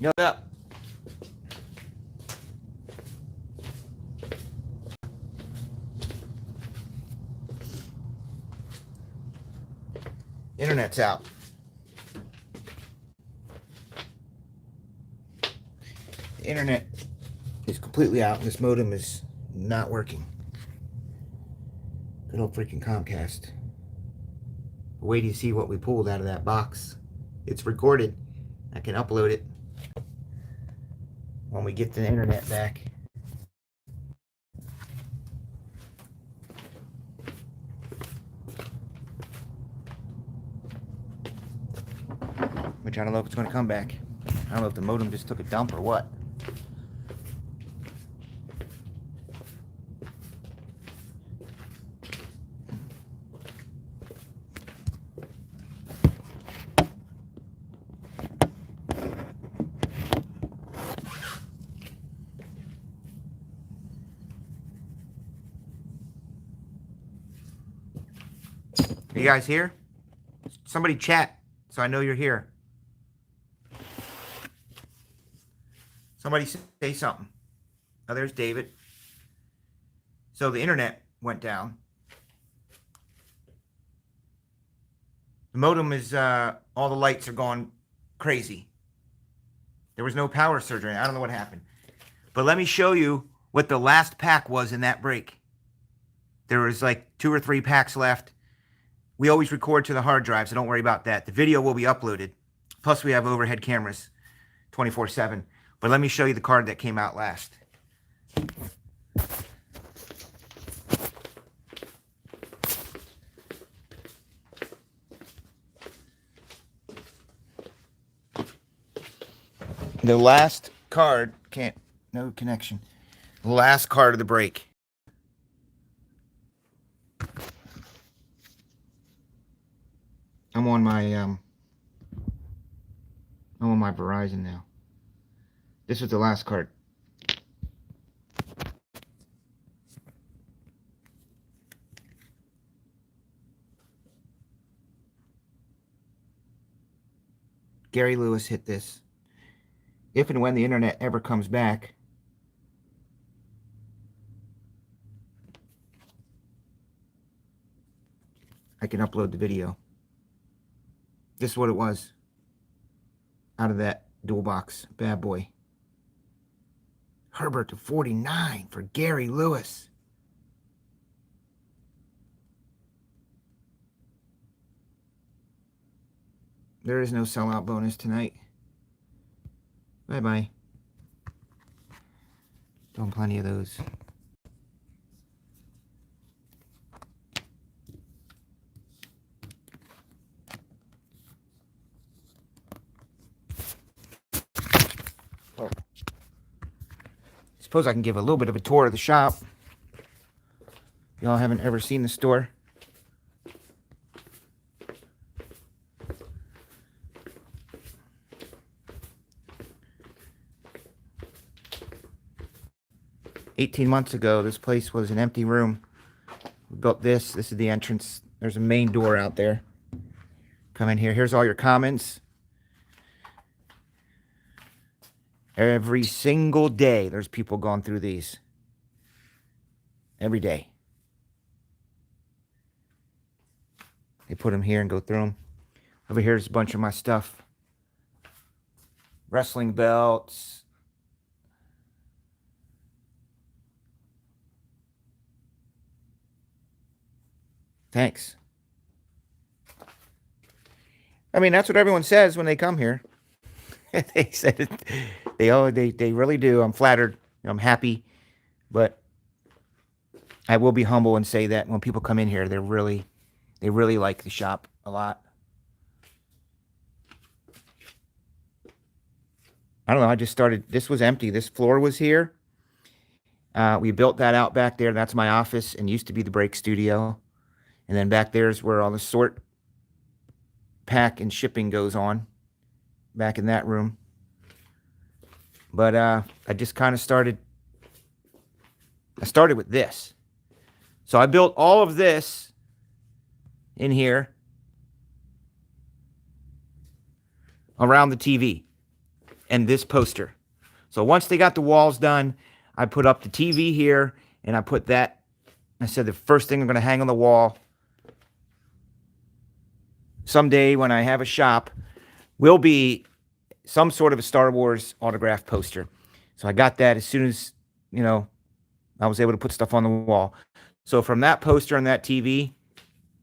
Yo, up. Internet's out. The internet is completely out. This modem is not working. Good old freaking Comcast. Wait till you see what we pulled out of that box. It's recorded. I can upload it when we get the internet back. Which I don't know if it's going to come back. I don't know if the modem just took a dump or what. Are you guys here? Somebody chat so I know you're here. Somebody say something. Oh, there's David. So the internet went down. The modem is, all the lights are gone crazy. There was no power surge. I don't know what happened. But let me show you what the last pack was in that break. There was like 2 or 3 packs left. We always record to the hard drive, so don't worry about that. The video will be uploaded. Plus, we have overhead cameras 24/7. But let me show you the card that came out last. The last card, no connection. The last card of the break. I'm on my Verizon now. This was the last card. Gary Lewis hit this. If and when the internet ever comes back, I can upload the video. This is what it was out of that dual box bad boy. Herbert to 49 for Gary Lewis. There is no sellout bonus tonight. Bye-bye. Doing plenty of those. Well, suppose I can give a little bit of a tour of the shop. Y'all haven't ever seen the store. $18 months ago, this place was an empty room. We built this. This is the entrance. There's a main door out there. Come in here. Here's all your commons. Every single day, there's people going through these. Every day. They put them here and go through them. Over here's a bunch of my stuff. Wrestling belts. Thanks. I mean, that's what everyone says when they come here. They said it, they really do. I'm flattered. I'm happy, but I will be humble and say that when people come in here, they really like the shop a lot. I don't know. I just started. This was empty. This floor was here. We built that out back there. That's my office and used to be the break studio. And then back there's where all the sort, pack, and shipping goes on. Back in that room. But I just kind of started. I started with this. So I built all of this in here around the TV. and this poster. So once they got the walls done, I put up the TV here, and I put that. I said the first thing I'm going to hang on the wall someday when I have a shop will be some sort of a Star Wars autograph poster. So I got that as soon as, I was able to put stuff on the wall. So from that poster and that TV,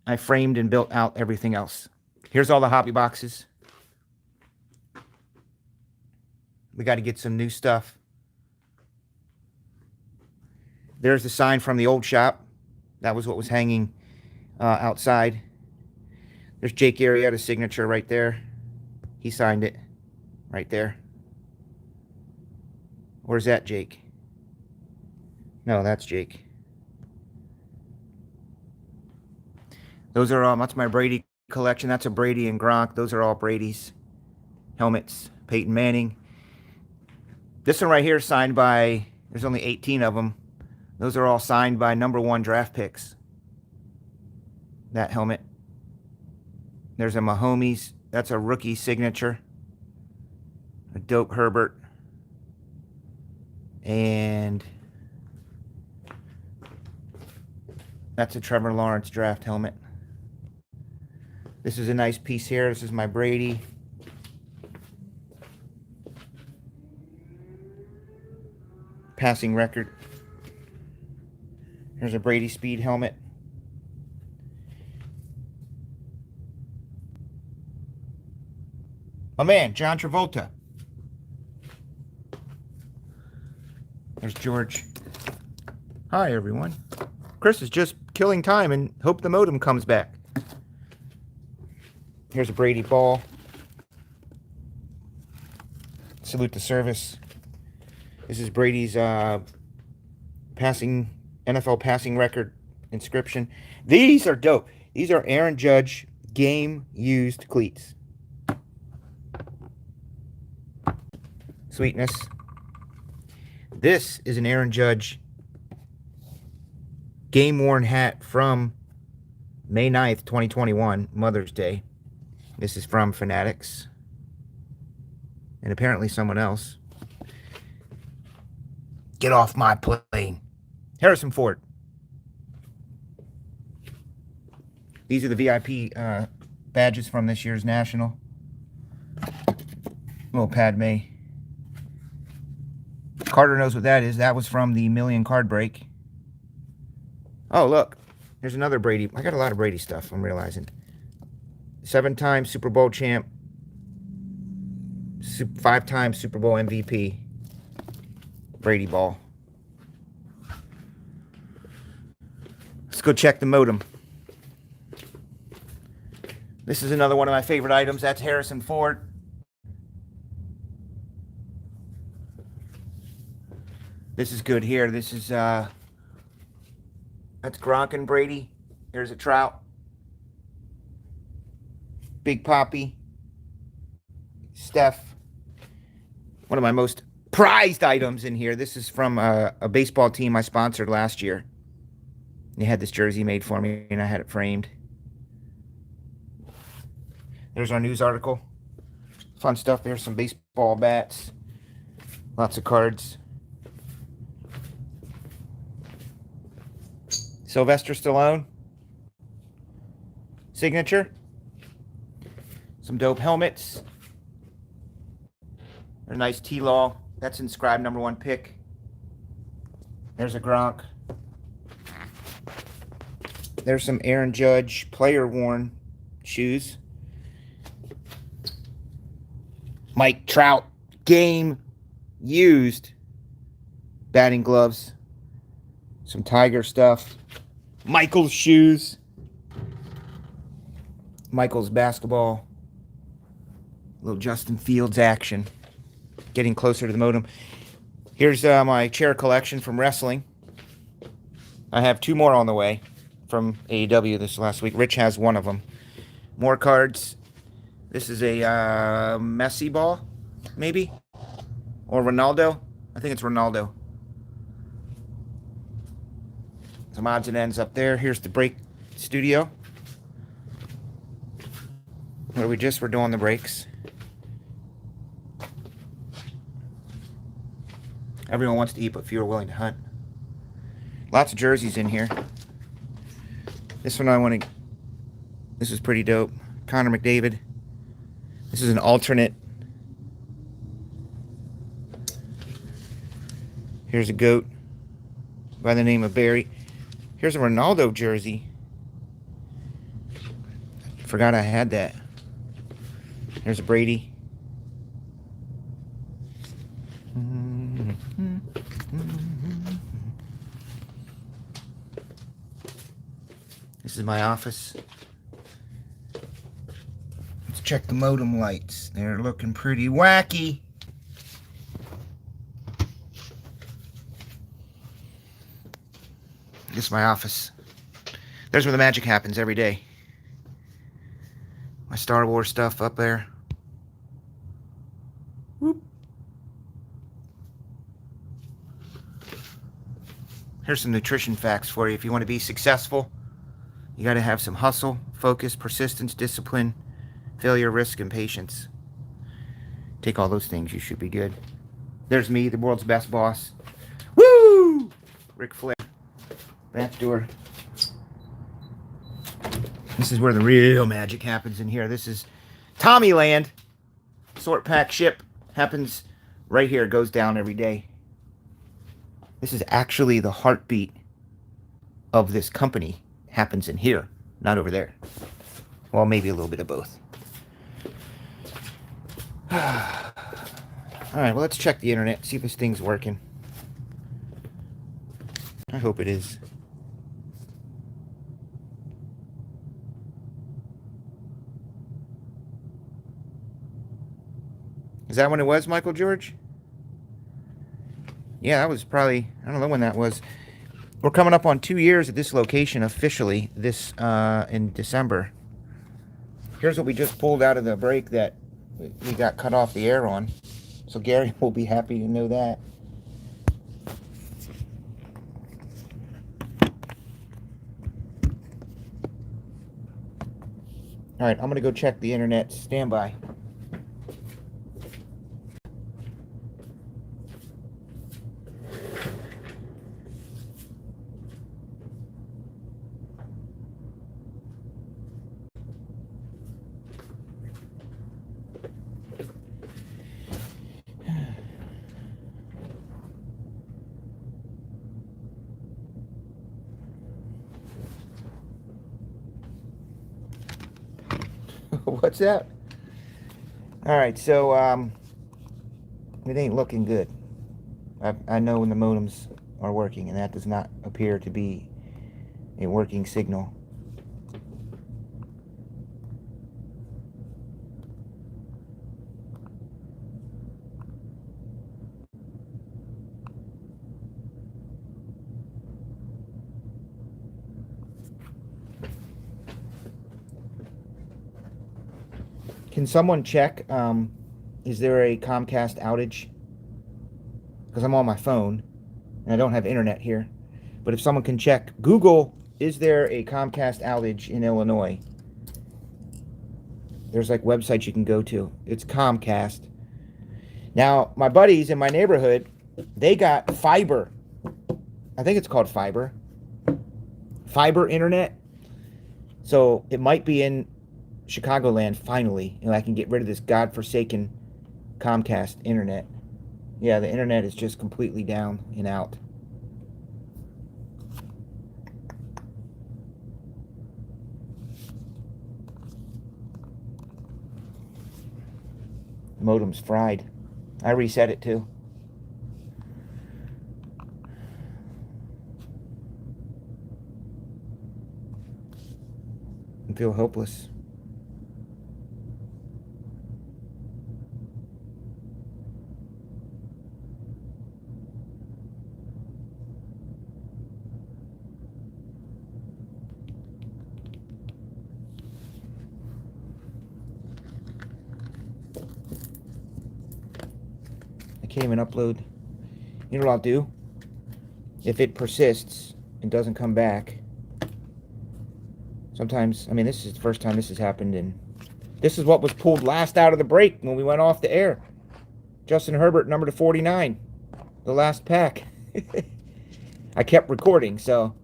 I framed and built out everything else. Here's all the hobby boxes. We got to get some new stuff. There's the sign from the old shop. That was what was hanging outside. There's Jake Arrieta's signature right there. He signed it right there. Where's that Jake? No, that's Jake. Those are all, that's my Brady collection. That's a Brady and Gronk. Those are all Brady's helmets. Peyton Manning. This one right here is signed by, there's only 18 of them. Those are all signed by #1 draft picks. That helmet. There's a Mahomes. That's a rookie signature. A dope Herbert. And that's a Trevor Lawrence draft helmet. This is a nice piece here. This is my Brady. Passing record. Here's a Brady Speed helmet. My man, John Travolta. There's George. Hi, everyone. Chris is just killing time and hope the modem comes back. Here's a Brady ball. Salute the service. This is Brady's NFL passing record inscription. These are dope. These are Aaron Judge game used cleats. Sweetness. This is an Aaron Judge game worn hat from May 9th, 2021, Mother's Day. This is from Fanatics. And apparently someone else. Get off my plane. Harrison Ford. These are the VIP badges from this year's National. Little Padme. Carter knows what that is. That was from the Million Card Break. Oh, look. There's another Brady. I got a lot of Brady stuff, I'm realizing. 7-time Super Bowl champ. 5-time Super Bowl MVP. Brady ball. Let's go check the modem. This is another one of my favorite items. That's Harrison Ford. This is good here. This is, that's Gronk and Brady. Here's a Trout. Big Poppy. Steph. One of my most prized items in here. This is from a baseball team I sponsored last year. They had this jersey made for me, and I had it framed. There's our news article. Fun stuff. There's some baseball bats. Lots of cards. Sylvester Stallone. Signature. Some dope helmets. A nice T-Law. That's inscribed #1 pick. There's a Gronk. There's some Aaron Judge player-worn shoes. Mike Trout game used batting gloves. Some Tiger stuff. Michael's shoes. Michael's basketball. Little Justin Fields action. Getting closer to the modem. Here's my chair collection from wrestling. I have 2 more on the way from AEW this last week. Rich has 1 of them. More cards. This is a Messi ball, maybe? Or Ronaldo. I think it's Ronaldo. Some odds and ends up there. Here's the break studio, where we just were doing the breaks. Everyone wants to eat, but few are willing to hunt. Lots of jerseys in here. This one I want to... This is pretty dope. Connor McDavid. This is an alternate. Here's a goat by the name of Barry. Here's a Ronaldo jersey. Forgot I had that. There's a Brady. This is my office. Let's check the modem lights. They're looking pretty wacky. This is my office. There's where the magic happens every day. My Star Wars stuff up there. Whoop. Here's some nutrition facts for you. If you want to be successful, you got to have some hustle, focus, persistence, discipline, failure, risk, and patience. Take all those things, you should be good. There's me, the world's best boss. Woo! Ric Flair. Back door. This is where the real magic happens in here. This is Tommyland. Sort pack ship happens right here. It goes down every day. This is actually the heartbeat of this company. Happens in here, not over there. Well, maybe a little bit of both. All right, well, let's check the internet, see if this thing's working. I hope it is. Is that when it was, Michael George? Yeah, that was probably, I don't know when that was. We're coming up on 2 years at this location officially this in December. Here's what we just pulled out of the break that we got cut off the air on. So Gary will be happy to know that. All right, I'm going to go check the internet. Stand by. What's that? All right, so it ain't looking good. I know when the modems are working, and that does not appear to be a working signal. Can someone check, is there a Comcast outage? Because I'm on my phone, and I don't have internet here. But if someone can check, Google, is there a Comcast outage in Illinois? There's like websites you can go to. It's Comcast. Now, my buddies in my neighborhood, they got fiber. I think it's called fiber. Fiber internet. So it might be in Chicagoland finally, and I can get rid of this godforsaken Comcast internet. Yeah, the internet is just completely down and out. Modem's fried. I reset it too. I feel hopeless. Can't even upload. You know what I'll do? If it persists and doesn't come back, sometimes, I mean, this is the first time this has happened, and this is what was pulled last out of the break when we went off the air. Justin Herbert, number to 49. the last pack. I kept recording, so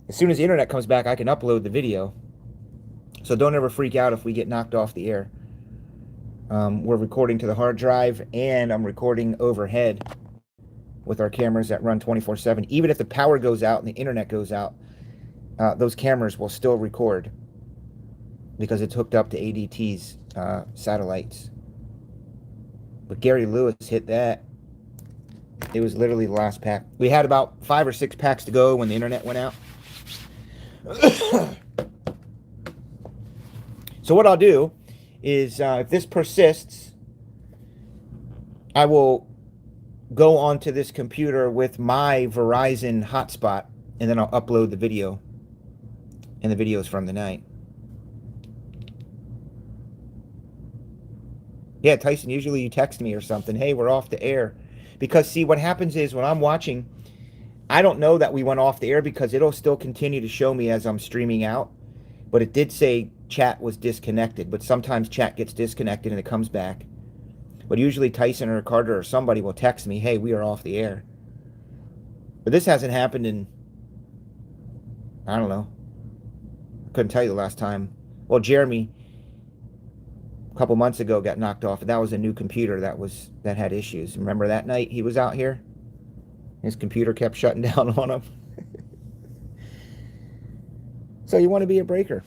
as soon as the internet comes back, I can upload the video. So don't ever freak out if we get knocked off the air. We're recording to the hard drive, and I'm recording overhead with our cameras that run 24/7. Even if the power goes out and the internet goes out, those cameras will still record because it's hooked up to ADT's satellites. But Gary Lewis hit that. It was literally the last pack. We had about 5 or 6 packs to go when the internet went out. So what I'll do is, if this persists, I will go onto this computer with my Verizon hotspot, and then I'll upload the video. And the videos from the night. Yeah, Tyson, usually you text me or something. Hey, we're off the air. Because, see, what happens is when I'm watching, I don't know that we went off the air because it'll still continue to show me as I'm streaming out. But it did say chat was disconnected. But sometimes chat gets disconnected and it comes back. But usually Tyson or Carter or somebody will text me, hey, we are off the air. But this hasn't happened in, I don't know. I couldn't tell you the last time. Well, Jeremy, a couple months ago, got knocked off. That was a new computer that had issues. Remember that night he was out here? His computer kept shutting down on him. So you want to be a breaker.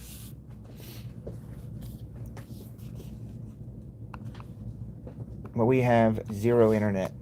Well, we have 0 internet.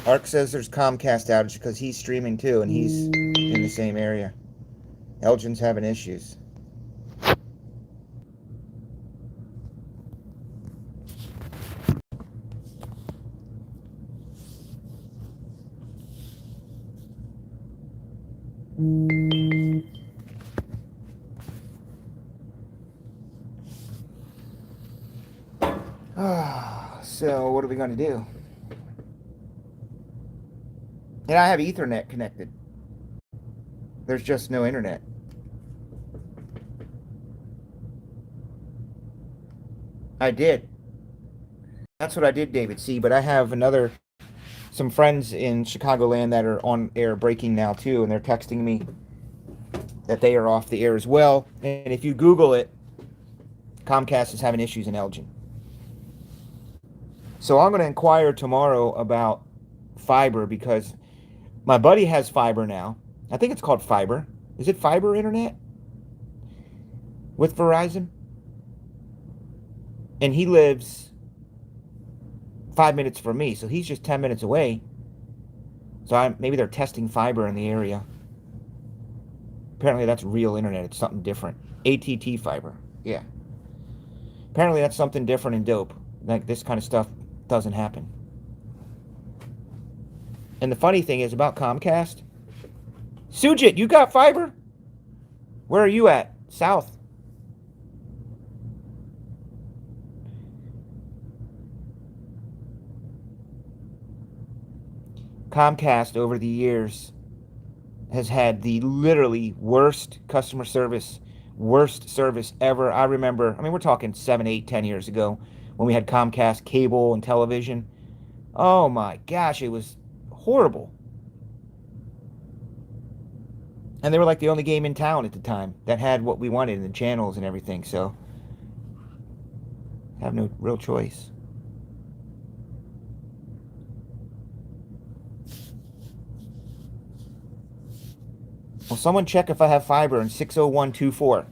Ark says there's Comcast outage because he's streaming too, and he's in the same area. Elgin's having issues. So what are we going to do? And I have Ethernet connected. There's just no internet. I did. That's what I did, David. See, but I have some friends in Chicagoland that are on air breaking now too, and they're texting me that they are off the air as well. And if you Google it, Comcast is having issues in Elgin. So I'm going to inquire tomorrow about fiber because my buddy has fiber now. I think it's called fiber. Is it fiber internet with Verizon? And he lives 5 minutes from me, so he's just 10 minutes away. So maybe they're testing fiber in the area. Apparently that's real internet. It's something different. ATT fiber. Yeah. Apparently that's something different and dope. Like this kind of stuff doesn't happen. And the funny thing is about Comcast, Sujit, you got fiber? Where are you at? South. Comcast over the years has had the literally worst customer service, worst service ever. I remember, we're talking 7, 8, 10 years ago when we had Comcast cable and television. Oh my gosh, it was horrible. And they were like the only game in town at the time that had what we wanted and the channels and everything, so have no real choice. Well, someone check if I have fiber in 60124.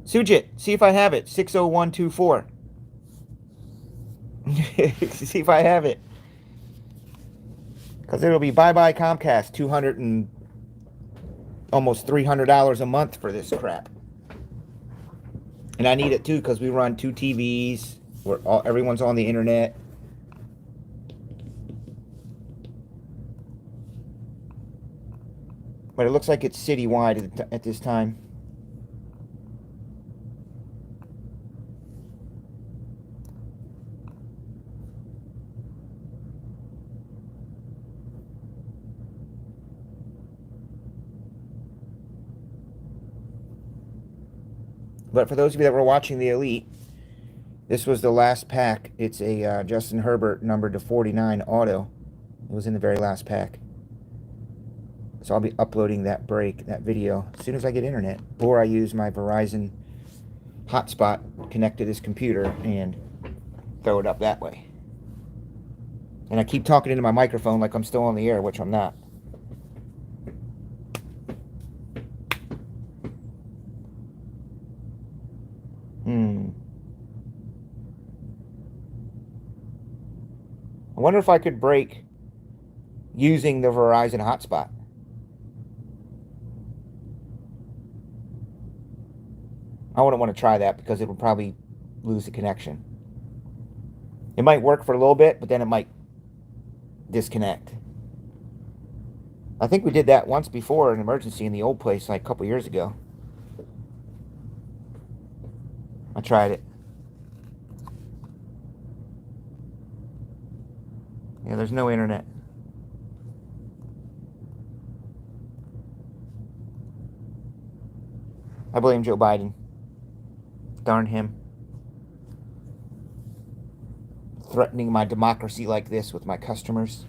Sujit, see if I have it. 60124. See if I have it. Because it'll be bye-bye Comcast. Almost $300 a month for this crap. And I need it too because we run 2 TVs. Everyone's on the internet. But it looks like it's citywide at this time. But for those of you that were watching the Elite, this was the last pack. It's a Justin Herbert numbered to 49 auto. It was in the very last pack. So I'll be uploading that video, as soon as I get internet. Or I use my Verizon hotspot, connect to this computer, and throw it up that way. And I keep talking into my microphone like I'm still on the air, which I'm not. I wonder if I could break using the Verizon hotspot. I wouldn't want to try that because it would probably lose the connection. It might work for a little bit, but then it might disconnect. I think we did that once before, an emergency in the old place, like a couple years ago. I tried it. Yeah, there's no internet. I blame Joe Biden. Darn him. Threatening my democracy like this with my customers.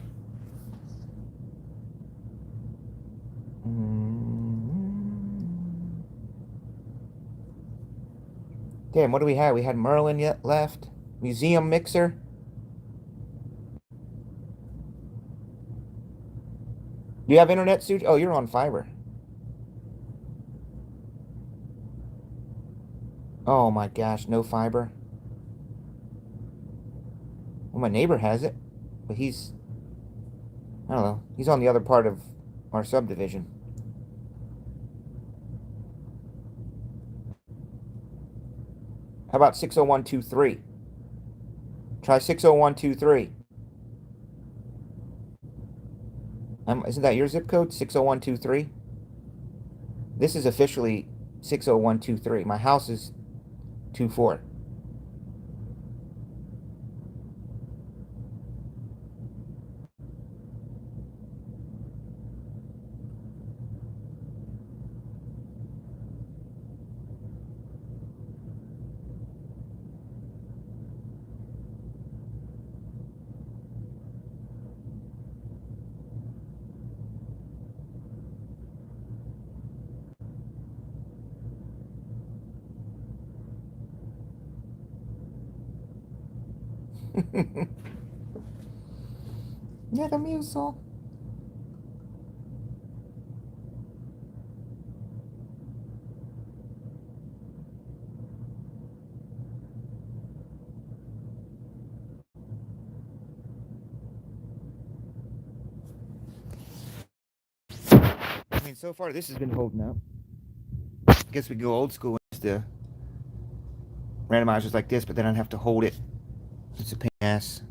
Damn, what do we have? We had Merlin yet left. Museum Mixer. Do you have internet, Suj? Oh, you're on fiber. Oh my gosh, no fiber. Well, my neighbor has it, but he's, I don't know, he's on the other part of our subdivision. How about 60123? Try 60123. Isn't that your zip code? 60123? This is officially 60123. My house is 24. Yeah, the music. I mean, so far this has been holding up. I guess we go old school instead of randomizers like this, but then I'd have to hold it. It's a pain in the ass.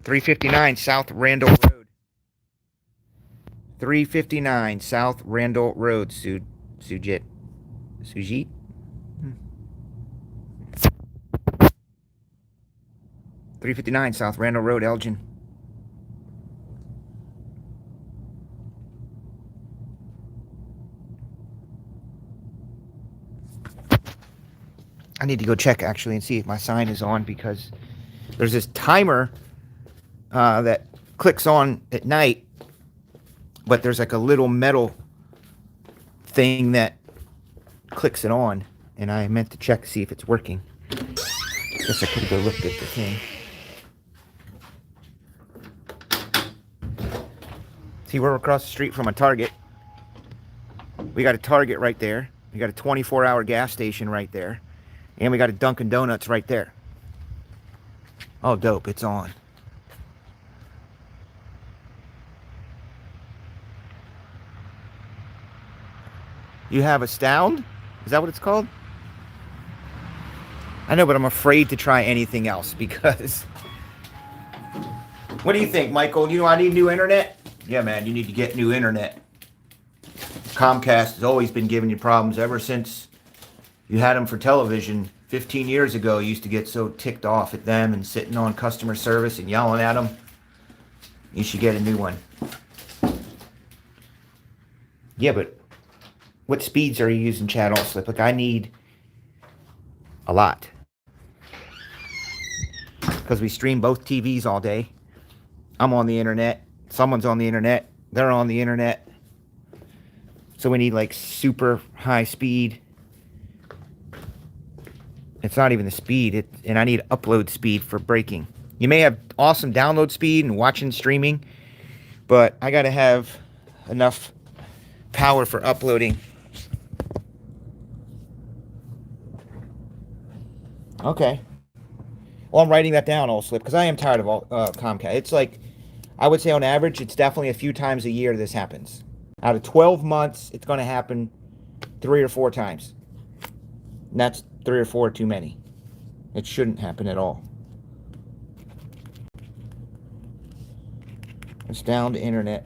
.359 South Randall Road. 359 South Randall Road, Sujit. 359 South Randall Road, Elgin. I need to go check actually and see if my sign is on, because there's this timer that clicks on at night, but there's like a little metal thing that clicks it on, and I meant to check to see if it's working. Guess I could have go looked at the thing. See, we're across the street from a Target. We got a Target right there. We got a 24-hour gas station right there. And we got a Dunkin' Donuts right there. Oh, dope. It's on. You have Astound? Is that what it's called? I know, but I'm afraid to try anything else because What do you think, Michael? You know I need new internet? Yeah, man, you need to get new internet. Comcast has always been giving you problems ever since you had them for television 15 years ago. You used to get so ticked off at them and sitting on customer service and yelling at them. You should get a new one. Yeah, but what speeds are you using, Chad Allslip? Like, I need a lot. Because we stream both TVs all day. I'm on the internet. Someone's on the internet. They're on the internet. So we need like super high speed. It's not even the speed. And I need upload speed for breaking. You may have awesome download speed and watching streaming, but I got to have enough power for uploading. Okay. Well, I'm writing that down, Allslip, because I am tired of Comcast. It's like, I would say on average, it's definitely a few times a year this happens. Out of 12 months, it's going to happen 3 or 4 times. And that's 3 or 4 too many. It shouldn't happen at all. It's down to internet.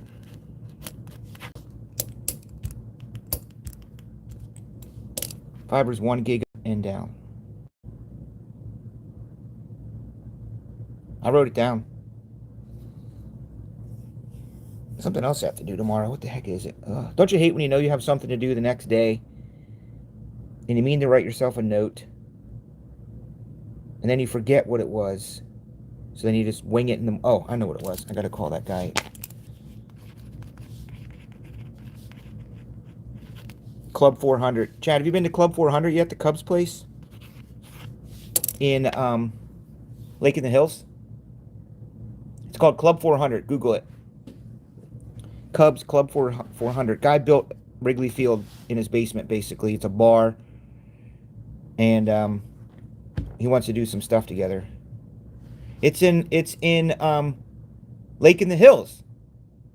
Fiber's 1 gig and down. I wrote it down. Something else I have to do tomorrow. What the heck is it? Don't you hate when you know you have something to do the next day and you mean to write yourself a note and then you forget what it was? So then you just wing it in the... Oh, I know what it was. I got to call that guy. Club 400. Chad, have you been to Club 400 yet? The Cubs place? In Lake in the Hills? It's called Club 400. Google it. Cubs Club 400. Guy built Wrigley Field in his basement, basically. It's a bar. And he wants to do some stuff together. It's in Lake in the Hills.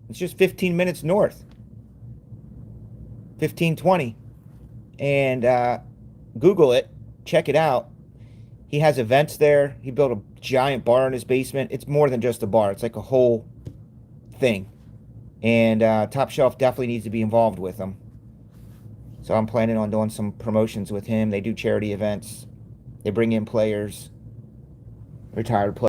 It's just 15 minutes north. 15-20. And Google it. Check it out. He has events there. He built a giant bar in his basement. It's more than just a bar. It's like a whole thing. And Top Shelf definitely needs to be involved with them. So I'm planning on doing some promotions with him. They do charity events. They bring in players, retired players.